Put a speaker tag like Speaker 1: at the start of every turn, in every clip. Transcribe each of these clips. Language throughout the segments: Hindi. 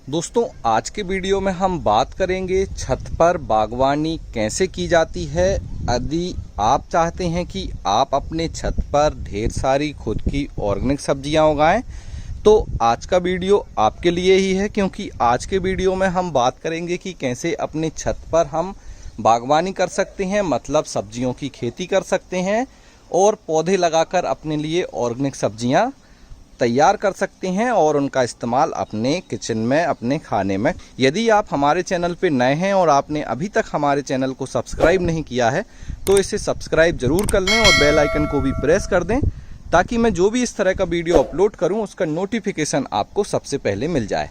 Speaker 1: दोस्तों आज के वीडियो में हम बात करेंगे छत पर बागवानी कैसे की जाती है। यदि आप चाहते हैं कि आप अपने छत पर ढेर सारी खुद की ऑर्गेनिक सब्जियां उगाएं तो आज का वीडियो आपके लिए ही है, क्योंकि आज के वीडियो में हम बात करेंगे कि कैसे अपनी छत पर हम बागवानी कर सकते हैं, मतलब सब्जियों की खेती कर सकते हैं और पौधे लगाकर अपने लिए ऑर्गेनिक सब्जियां तैयार कर सकते हैं और उनका इस्तेमाल अपने किचन में, अपने खाने में। यदि आप हमारे चैनल पे नए हैं और आपने अभी तक हमारे चैनल को सब्सक्राइब नहीं किया है तो इसे सब्सक्राइब जरूर कर लें और बेल आइकन को भी प्रेस कर दें, ताकि मैं जो भी इस तरह का वीडियो अपलोड करूं उसका नोटिफिकेशन आपको सबसे पहले मिल जाए।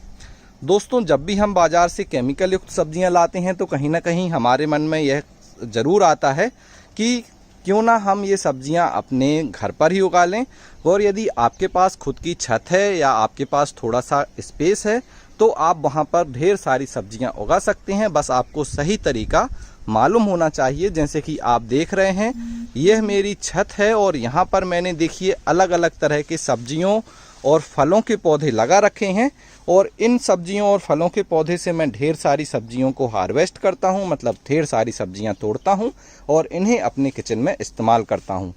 Speaker 1: दोस्तों, जब भी हम बाज़ार से केमिकल युक्त सब्जियाँ लाते हैं तो कहीं ना कहीं हमारे मन में यह ज़रूर आता है कि क्यों ना हम ये सब्जियां अपने घर पर ही उगा लें। और यदि आपके पास खुद की छत है या आपके पास थोड़ा सा स्पेस है तो आप वहां पर ढेर सारी सब्जियां उगा सकते हैं। बस आपको सही तरीका मालूम होना चाहिए। जैसे कि आप देख रहे हैं, यह मेरी छत है और यहाँ पर मैंने देखिए अलग अलग तरह के सब्जियों और फलों के पौधे लगा रखे हैं और इन सब्जियों और फलों के पौधे से मैं ढेर सारी सब्जियों को हार्वेस्ट करता हूं, मतलब ढेर सारी सब्जियां तोड़ता हूं और इन्हें अपने किचन में इस्तेमाल करता हूं।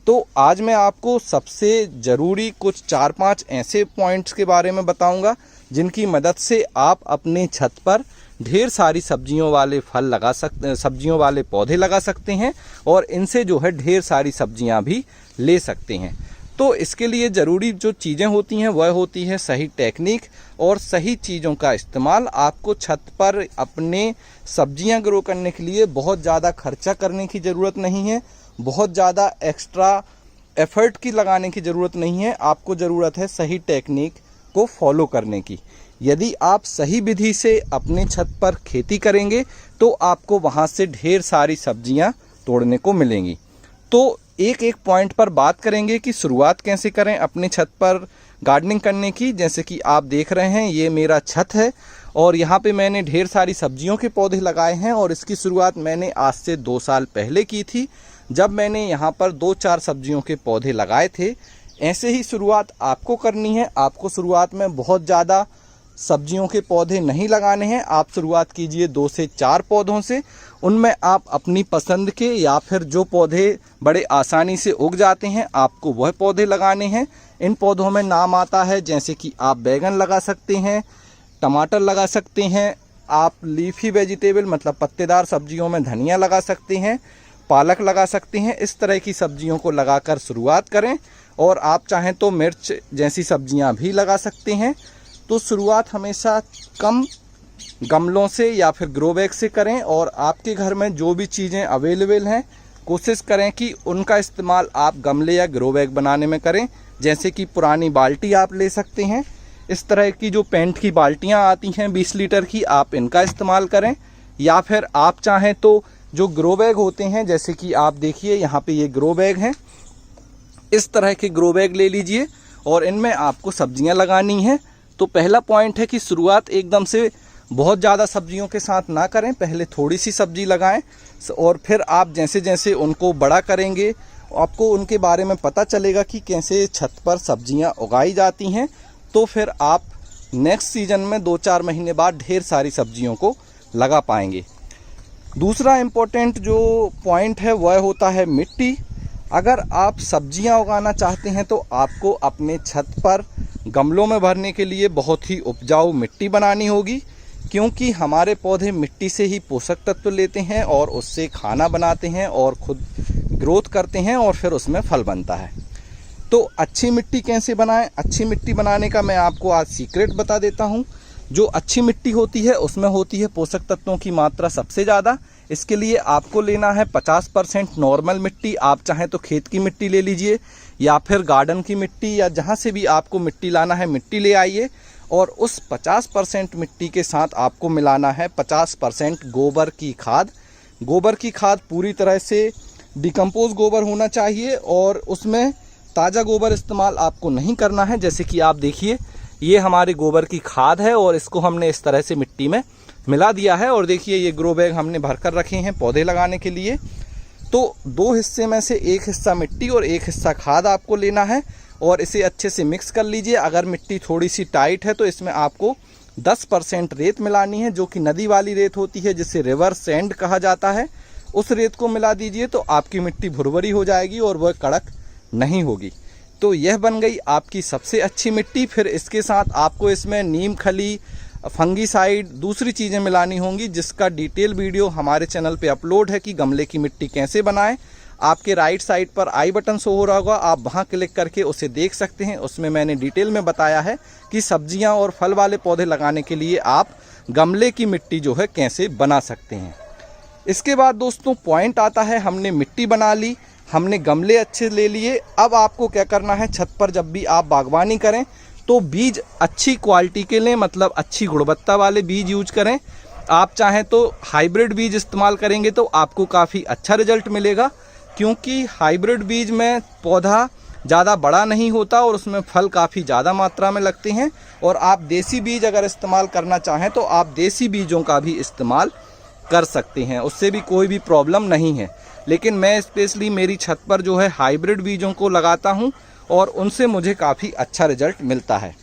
Speaker 1: तो आज मैं आपको सबसे ज़रूरी कुछ 4-5 ऐसे पॉइंट्स के बारे में बताऊंगा जिनकी मदद से आप अपने छत पर ढेर सारी सब्जियों वाले सब्जियों वाले पौधे लगा सकते हैं और इनसे जो है ढेर सारी सब्जियां भी ले सकते हैं। तो इसके लिए ज़रूरी जो चीज़ें होती हैं वह होती है सही टेक्निक और सही चीज़ों का इस्तेमाल। आपको छत पर अपने सब्जियां ग्रो करने के लिए बहुत ज़्यादा खर्चा करने की ज़रूरत नहीं है, बहुत ज़्यादा एक्स्ट्रा एफर्ट की लगाने की ज़रूरत नहीं है। आपको ज़रूरत है सही टेक्निक को फॉलो करने की। यदि आप सही विधि से अपने छत पर खेती करेंगे तो आपको वहाँ से ढेर सारी सब्जियां तोड़ने को मिलेंगी। तो एक एक पॉइंट पर बात करेंगे कि शुरुआत कैसे करें अपने छत पर गार्डनिंग करने की। जैसे कि आप देख रहे हैं, ये मेरा छत है और यहाँ पे मैंने ढेर सारी सब्जियों के पौधे लगाए हैं और इसकी शुरुआत मैंने आज से 2 साल पहले की थी, जब मैंने यहाँ पर 2-4 सब्जियों के पौधे लगाए थे। ऐसे ही शुरुआत आपको करनी है। आपको शुरुआत में बहुत ज़्यादा सब्जियों के पौधे नहीं लगाने हैं। आप शुरुआत कीजिए 2 से 4 पौधों से। उनमें आप अपनी पसंद के या फिर जो पौधे बड़े आसानी से उग जाते हैं आपको वह पौधे लगाने हैं। इन पौधों में नाम आता है जैसे कि आप बैगन लगा सकते हैं, टमाटर लगा सकते हैं, आप लीफी वेजिटेबल मतलब पत्तेदार सब्जियों में धनिया लगा सकते हैं, पालक लगा सकते हैं। इस तरह की सब्जियों को लगाकर शुरुआत करें और आप चाहें तो मिर्च जैसी सब्जियां भी लगा सकते हैं। तो शुरुआत हमेशा कम गमलों से या फिर ग्रो बैग से करें और आपके घर में जो भी चीज़ें अवेलेबल हैं कोशिश करें कि उनका इस्तेमाल आप गमले या ग्रो बैग बनाने में करें। जैसे कि पुरानी बाल्टी आप ले सकते हैं, इस तरह की जो पेंट की बाल्टियां आती हैं 20 लीटर की, आप इनका इस्तेमाल करें। या फिर आप चाहें तो जो ग्रो बैग होते हैं, जैसे कि आप देखिए यहाँ पे ये ग्रो बैग हैं, इस तरह के ग्रो बैग ले लीजिए और इनमें आपको सब्जियां लगानी हैं। तो पहला पॉइंट है कि शुरुआत एकदम से बहुत ज़्यादा सब्जियों के साथ ना करें, पहले थोड़ी सी सब्जी लगाएं और फिर आप जैसे जैसे उनको बड़ा करेंगे आपको उनके बारे में पता चलेगा कि कैसे छत पर सब्जियां उगाई जाती हैं। तो फिर आप नेक्स्ट सीजन में 2-4 महीने बाद ढेर सारी सब्जियों को लगा पाएंगे। दूसरा इम्पोर्टेंट जो पॉइंट है वह होता है मिट्टी। अगर आप सब्जियां उगाना चाहते हैं तो आपको अपने छत पर गमलों में भरने के लिए बहुत ही उपजाऊ मिट्टी बनानी होगी, क्योंकि हमारे पौधे मिट्टी से ही पोषक तत्व लेते हैं और उससे खाना बनाते हैं और खुद ग्रोथ करते हैं और फिर उसमें फल बनता है। तो अच्छी मिट्टी कैसे बनाएं? अच्छी मिट्टी बनाने का मैं आपको आज सीक्रेट बता देता हूं। जो अच्छी मिट्टी होती है उसमें होती है पोषक तत्वों की मात्रा सबसे ज़्यादा। इसके लिए आपको लेना है 50% नॉर्मल मिट्टी। आप चाहें तो खेत की मिट्टी ले लीजिए या फिर गार्डन की मिट्टी, या जहाँ से भी आपको मिट्टी लाना है मिट्टी ले आइए और उस 50% मिट्टी के साथ आपको मिलाना है 50% गोबर की खाद। गोबर की खाद पूरी तरह से डिकम्पोज गोबर होना चाहिए और उसमें ताज़ा गोबर इस्तेमाल आपको नहीं करना है। जैसे कि आप देखिए, ये हमारी गोबर की खाद है और इसको हमने इस तरह से मिट्टी में मिला दिया है और देखिए ये ग्रो बैग हमने भर कर रखे हैं पौधे लगाने के लिए। तो 2 हिस्से में से 1 हिस्सा मिट्टी और 1 हिस्सा खाद आपको लेना है और इसे अच्छे से मिक्स कर लीजिए। अगर मिट्टी थोड़ी सी टाइट है तो इसमें आपको 10% रेत मिलानी है, जो कि नदी वाली रेत होती है, जिसे रिवर सैंड कहा जाता है। उस रेत को मिला दीजिए तो आपकी मिट्टी भुरभुरी हो जाएगी और वह कड़क नहीं होगी। तो यह बन गई आपकी सबसे अच्छी मिट्टी। फिर इसके साथ आपको इसमें नीम खली, फंगीसाइड, दूसरी चीज़ें मिलानी होंगी, जिसका डिटेल वीडियो हमारे चैनल पे अपलोड है कि गमले की मिट्टी कैसे बनाएं। आपके राइट साइड पर आई बटन शो हो रहा होगा, आप वहां क्लिक करके उसे देख सकते हैं। उसमें मैंने डिटेल में बताया है कि सब्जियां और फल वाले पौधे लगाने के लिए आप गमले की मिट्टी जो है कैसे बना सकते हैं। इसके बाद दोस्तों पॉइंट आता है, हमने मिट्टी बना ली, हमने गमले अच्छे ले लिए। अब आपको क्या करना है, छत पर जब भी आप बागवानी करें तो बीज अच्छी क्वालिटी के लें, मतलब अच्छी गुणवत्ता वाले बीज यूज करें। आप चाहें तो हाइब्रिड बीज इस्तेमाल करेंगे तो आपको काफ़ी अच्छा रिजल्ट मिलेगा, क्योंकि हाइब्रिड बीज में पौधा ज़्यादा बड़ा नहीं होता और उसमें फल काफ़ी ज़्यादा मात्रा में लगते हैं। और आप देसी बीज अगर इस्तेमाल करना चाहें तो आप देसी बीजों का भी इस्तेमाल कर सकते हैं, उससे भी कोई भी प्रॉब्लम नहीं है। लेकिन मैं स्पेशली मेरी छत पर जो है हाइब्रिड बीजों को लगाता हूं और उनसे मुझे काफ़ी अच्छा रिजल्ट मिलता है।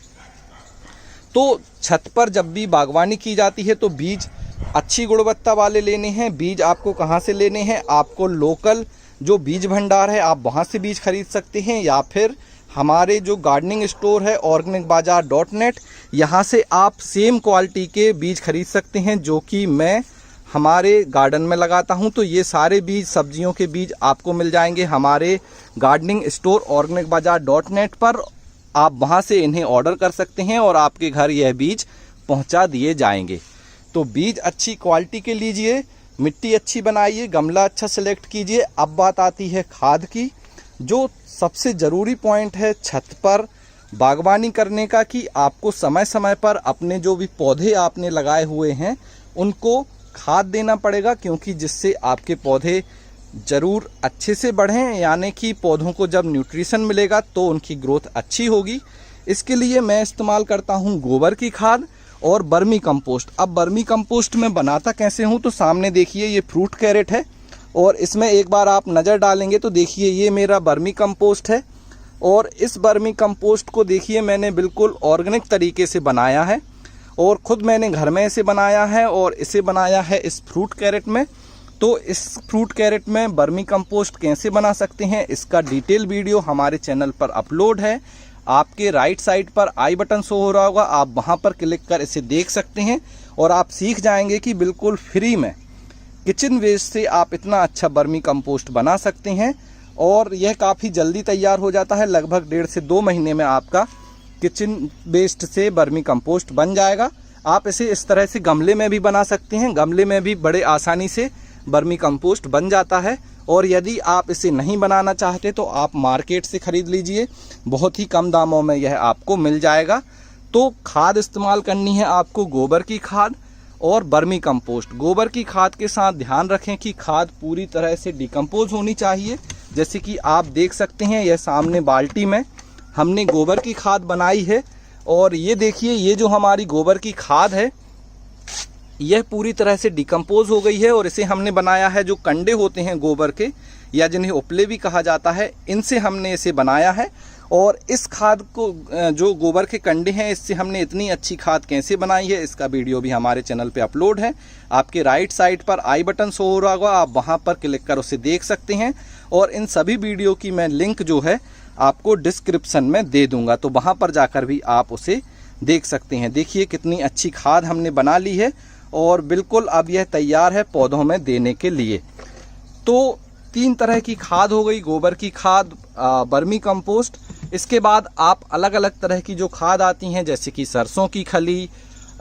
Speaker 1: तो छत पर जब भी बागवानी की जाती है तो बीज अच्छी गुणवत्ता वाले लेने हैं। बीज आपको कहां से लेने हैं, आपको लोकल जो बीज भंडार है आप वहां से बीज खरीद सकते हैं, या फिर हमारे जो गार्डनिंग स्टोर है organicbazaar.net, यहाँ से आप सेम क्वालिटी के बीज खरीद सकते हैं, जो कि मैं हमारे गार्डन में लगाता हूं। तो ये सारे बीज, सब्जियों के बीज आपको मिल जाएंगे हमारे गार्डनिंग स्टोर organicbazaar.net पर। आप वहां से इन्हें ऑर्डर कर सकते हैं और आपके घर यह बीज पहुंचा दिए जाएंगे। तो बीज अच्छी क्वालिटी के लीजिए, मिट्टी अच्छी बनाइए, गमला अच्छा सिलेक्ट कीजिए। अब बात आती है खाद की, जो सबसे ज़रूरी पॉइंट है छत पर बागवानी करने का, कि आपको समय समय पर अपने जो भी पौधे आपने लगाए हुए हैं उनको खाद देना पड़ेगा, क्योंकि जिससे आपके पौधे ज़रूर अच्छे से बढ़ें, यानी कि पौधों को जब न्यूट्रिशन मिलेगा तो उनकी ग्रोथ अच्छी होगी। इसके लिए मैं इस्तेमाल करता हूं गोबर की खाद और बर्मी कंपोस्ट। अब बर्मी कंपोस्ट में बनाता कैसे हूं, तो सामने देखिए ये फ्रूट कैरेट है और इसमें एक बार आप नज़र डालेंगे तो देखिए ये मेरा बर्मी कंपोस्ट है। और इस बर्मी कंपोस्ट को देखिए मैंने बिल्कुल ऑर्गेनिक तरीके से बनाया है और ख़ुद मैंने घर में इसे बनाया है और इसे बनाया है इस फ्रूट कैरेट में। तो इस फ्रूट कैरेट में बर्मी कंपोस्ट कैसे बना सकते हैं, इसका डिटेल वीडियो हमारे चैनल पर अपलोड है। आपके राइट साइड पर आई बटन शो हो रहा होगा, आप वहां पर क्लिक कर इसे देख सकते हैं और आप सीख जाएंगे कि बिल्कुल फ्री में किचन वेस्ट से आप इतना अच्छा बर्मी कंपोस्ट बना सकते हैं। और यह काफ़ी जल्दी तैयार हो जाता है, लगभग 1.5 से 2 महीने में आपका किचन वेस्ट से बर्मी कंपोस्ट बन जाएगा। आप इसे इस तरह से गमले में भी बना सकते हैं, गमले में भी बड़े आसानी से बर्मी कंपोस्ट बन जाता है। और यदि आप इसे नहीं बनाना चाहते तो आप मार्केट से ख़रीद लीजिए, बहुत ही कम दामों में यह आपको मिल जाएगा। तो खाद इस्तेमाल करनी है आपको गोबर की खाद और बर्मी कंपोस्ट। गोबर की खाद के साथ ध्यान रखें कि खाद पूरी तरह से डिकम्पोज होनी चाहिए। जैसे कि आप देख सकते हैं यह सामने बाल्टी में हमने गोबर की खाद बनाई है और ये देखिए ये जो हमारी गोबर की खाद है यह पूरी तरह से डिकम्पोज हो गई है। और इसे हमने बनाया है, जो कंडे होते हैं गोबर के या जिन्हें उपले भी कहा जाता है, इनसे हमने इसे बनाया है। और इस खाद को, जो गोबर के कंडे हैं, इससे हमने इतनी अच्छी खाद कैसे बनाई है इसका वीडियो भी हमारे चैनल पे अपलोड है। आपके राइट साइड पर आई बटन शो हो रहा होगा, आप वहां पर क्लिक कर उसे देख सकते हैं। और इन सभी वीडियो की मैं लिंक जो है आपको डिस्क्रिप्शन में दे दूंगा, तो वहां पर जाकर भी आप उसे देख सकते हैं। देखिए कितनी अच्छी खाद हमने बना ली है और बिल्कुल अब यह तैयार है पौधों में देने के लिए। तो 3 तरह की खाद हो गई, गोबर की खाद, बर्मी कंपोस्ट। इसके बाद आप अलग अलग तरह की जो खाद आती हैं, जैसे कि सरसों की खली,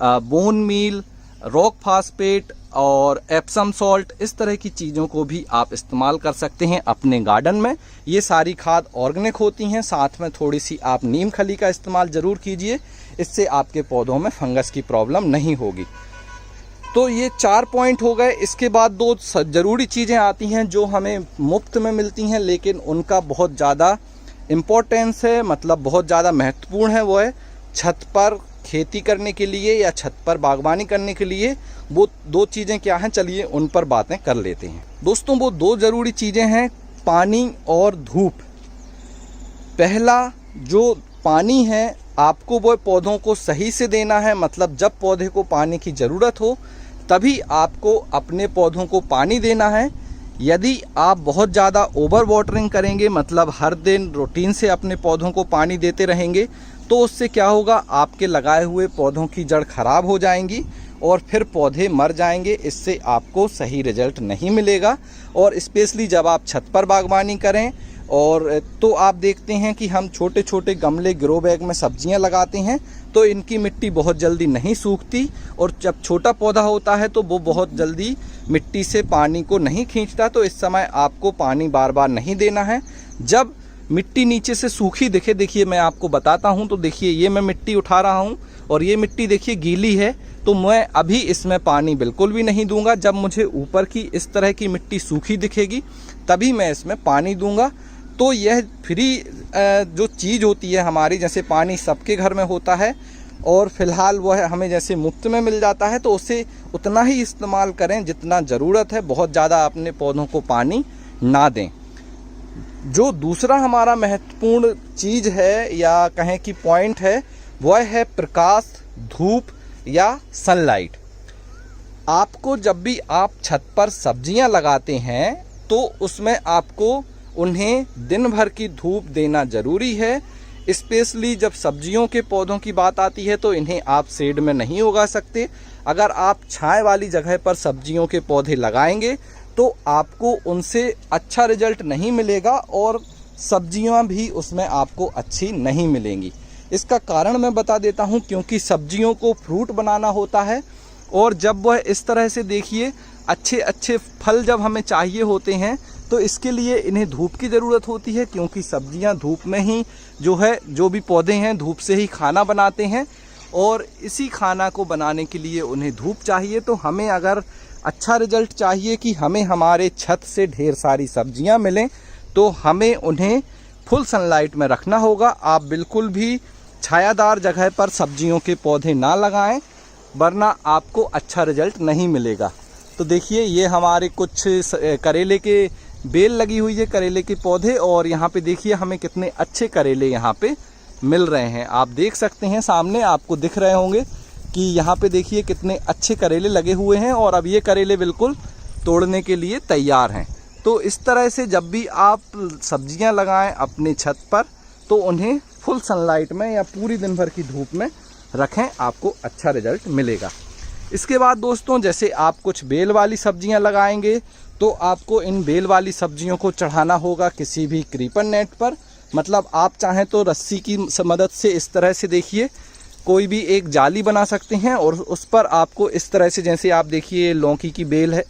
Speaker 1: बोन मील, रॉक फास्फेट और एप्सम सॉल्ट, इस तरह की चीज़ों को भी आप इस्तेमाल कर सकते हैं अपने गार्डन में। ये सारी खाद ऑर्गेनिक होती हैं। साथ में थोड़ी सी आप नीम खली का इस्तेमाल ज़रूर कीजिए, इससे आपके पौधों में फंगस की प्रॉब्लम नहीं होगी। तो ये 4 पॉइंट हो गए। इसके बाद 2 ज़रूरी चीज़ें आती हैं जो हमें मुफ्त में मिलती हैं, लेकिन उनका बहुत ज़्यादा इम्पोर्टेंस है, मतलब बहुत ज़्यादा महत्वपूर्ण है। वो है छत पर खेती करने के लिए या छत पर बागवानी करने के लिए। वो 2 चीज़ें क्या हैं, चलिए उन पर बातें कर लेते हैं। दोस्तों वो 2 ज़रूरी चीज़ें हैं, पानी और धूप। पहला जो पानी है आपको वो पौधों को सही से देना है। मतलब जब पौधे को पानी की ज़रूरत हो तभी आपको अपने पौधों को पानी देना है। यदि आप बहुत ज़्यादा ओवर वाटरिंग करेंगे, मतलब हर दिन रूटीन से अपने पौधों को पानी देते रहेंगे, तो उससे क्या होगा, आपके लगाए हुए पौधों की जड़ खराब हो जाएंगी और फिर पौधे मर जाएंगे। इससे आपको सही रिजल्ट नहीं मिलेगा। और स्पेशली जब आप छत पर बागवानी करें और तो आप देखते हैं कि हम छोटे छोटे गमले ग्रो बैग में सब्जियां लगाते हैं तो इनकी मिट्टी बहुत जल्दी नहीं सूखती, और जब छोटा पौधा होता है तो वो बहुत जल्दी मिट्टी से पानी को नहीं खींचता। तो इस समय आपको पानी बार बार नहीं देना है। जब मिट्टी नीचे से सूखी दिखे, देखिए मैं आपको बताता हूँ, तो देखिए ये मैं मिट्टी उठा रहा हूँ और ये मिट्टी देखिए गीली है, तो मैं अभी इसमें पानी बिल्कुल भी नहीं दूंगा। जब मुझे ऊपर की इस तरह की मिट्टी सूखी दिखेगी तभी मैं इसमें पानी दूंगा। तो यह फ्री जो चीज़ होती है हमारी, जैसे पानी सबके घर में होता है और फिलहाल वह हमें जैसे मुफ्त में मिल जाता है, तो उसे उतना ही इस्तेमाल करें जितना ज़रूरत है। बहुत ज़्यादा अपने पौधों को पानी ना दें। जो दूसरा हमारा महत्वपूर्ण चीज़ है या कहें कि पॉइंट है, वह है प्रकाश, धूप या सनलाइट। आपको जब भी आप छत पर सब्जियां लगाते हैं तो उसमें आपको उन्हें दिन भर की धूप देना ज़रूरी है। स्पेशली जब सब्जियों के पौधों की बात आती है तो इन्हें आप शेड में नहीं उगा सकते। अगर आप छाया वाली जगह पर सब्जियों के पौधे लगाएंगे तो आपको उनसे अच्छा रिजल्ट नहीं मिलेगा और सब्जियां भी उसमें आपको अच्छी नहीं मिलेंगी। इसका कारण मैं बता देता हूं, क्योंकि सब्जियों को फ्रूट बनाना होता है और जब वह इस तरह से देखिए अच्छे अच्छे फल जब हमें चाहिए होते हैं तो इसके लिए इन्हें धूप की ज़रूरत होती है, क्योंकि सब्जियां धूप में ही जो भी पौधे हैं धूप से ही खाना बनाते हैं और इसी खाना को बनाने के लिए उन्हें धूप चाहिए। तो हमें अगर अच्छा रिजल्ट चाहिए कि हमें हमारे छत से ढेर सारी सब्जियां मिलें तो हमें उन्हें फुल सनलाइट में रखना होगा। आप बिल्कुल भी छायादार जगह पर सब्जियों के पौधे ना लगाएं, वरना आपको अच्छा रिजल्ट नहीं मिलेगा। तो देखिए ये हमारे कुछ करेले के बेल लगी हुई है, करेले के पौधे, और यहाँ पे देखिए हमें कितने अच्छे करेले यहाँ पे मिल रहे हैं। आप देख सकते हैं सामने आपको दिख रहे होंगे कि यहाँ पे देखिए कितने अच्छे करेले लगे हुए हैं और अब ये करेले बिल्कुल तोड़ने के लिए तैयार हैं। तो इस तरह से जब भी आप सब्जियां लगाएं अपने छत पर तो उन्हें फुल सनलाइट में या पूरी दिन भर की धूप में रखें, आपको अच्छा रिजल्ट मिलेगा। इसके बाद दोस्तों, जैसे आप कुछ बेल वाली सब्जियां लगाएंगे तो आपको इन बेल वाली सब्जियों को चढ़ाना होगा किसी भी क्रीपर नेट पर। मतलब आप चाहें तो रस्सी की मदद से इस तरह से देखिए कोई भी एक जाली बना सकते हैं और उस पर आपको इस तरह से, जैसे आप देखिए लौकी की बेल है,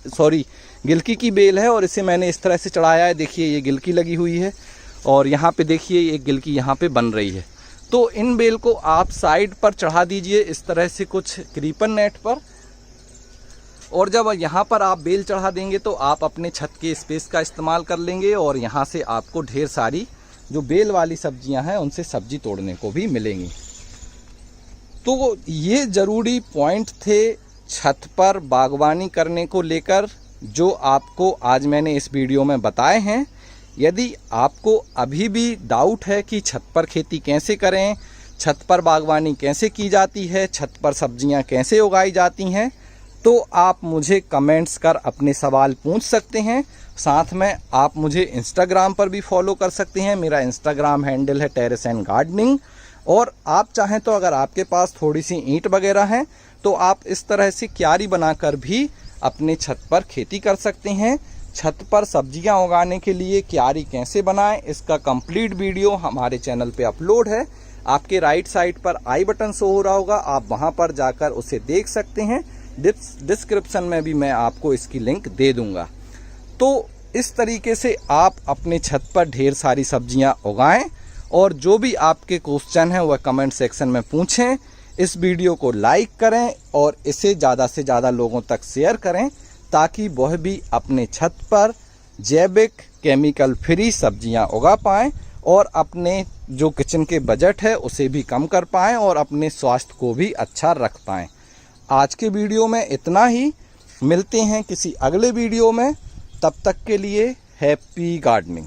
Speaker 1: गिलकी की बेल है और इसे मैंने इस तरह से चढ़ाया है। देखिए ये गिलकी लगी हुई है और यहाँ पे देखिए एक गिलकी यहाँ पे बन रही है। तो इन बेल को आप साइड पर चढ़ा दीजिए इस तरह से कुछ क्रीपर नेट पर, और जब यहाँ पर आप बेल चढ़ा देंगे तो आप अपने छत के स्पेस का इस्तेमाल कर लेंगे और यहाँ से आपको ढेर सारी जो बेल वाली सब्जियां हैं उनसे सब्जी तोड़ने को भी मिलेंगी। तो ये ज़रूरी पॉइंट थे छत पर बागवानी करने को लेकर, जो आपको आज मैंने इस वीडियो में बताए हैं। यदि आपको अभी भी डाउट है कि छत पर खेती कैसे करें, छत पर बागवानी कैसे की जाती है, छत पर सब्जियां कैसे उगाई जाती हैं, तो आप मुझे कमेंट्स कर अपने सवाल पूछ सकते हैं। साथ में आप मुझे इंस्टाग्राम पर भी फॉलो कर सकते हैं। मेरा इंस्टाग्राम हैंडल है टेरेस एंड गार्डनिंग। और आप चाहें तो अगर आपके पास थोड़ी सी ईंट वगैरह हैं तो आप इस तरह से क्यारी बनाकर भी अपने छत पर खेती कर सकते हैं। छत पर सब्जियां उगाने के लिए क्यारी कैसे बनाएं, इसका कंप्लीट वीडियो हमारे चैनल पे अपलोड है। आपके राइट साइड पर आई बटन शो हो रहा होगा, आप वहां पर जाकर उसे देख सकते हैं। डिस्क्रिप्शन में भी मैं आपको इसकी लिंक दे दूंगा। तो इस तरीके से आप अपने छत पर ढेर सारी सब्जियां उगाएं और जो भी आपके क्वेश्चन हैं वह कमेंट सेक्शन में पूछें। इस वीडियो को लाइक करें और इसे ज़्यादा से ज़्यादा लोगों तक शेयर करें ताकि वह भी अपने छत पर जैविक केमिकल फ्री सब्जियां उगा पाएं और अपने जो किचन के बजट है उसे भी कम कर पाएं और अपने स्वास्थ्य को भी अच्छा रख पाएं। आज के वीडियो में इतना ही, मिलते हैं किसी अगले वीडियो में। तब तक के लिए हैप्पी गार्डनिंग।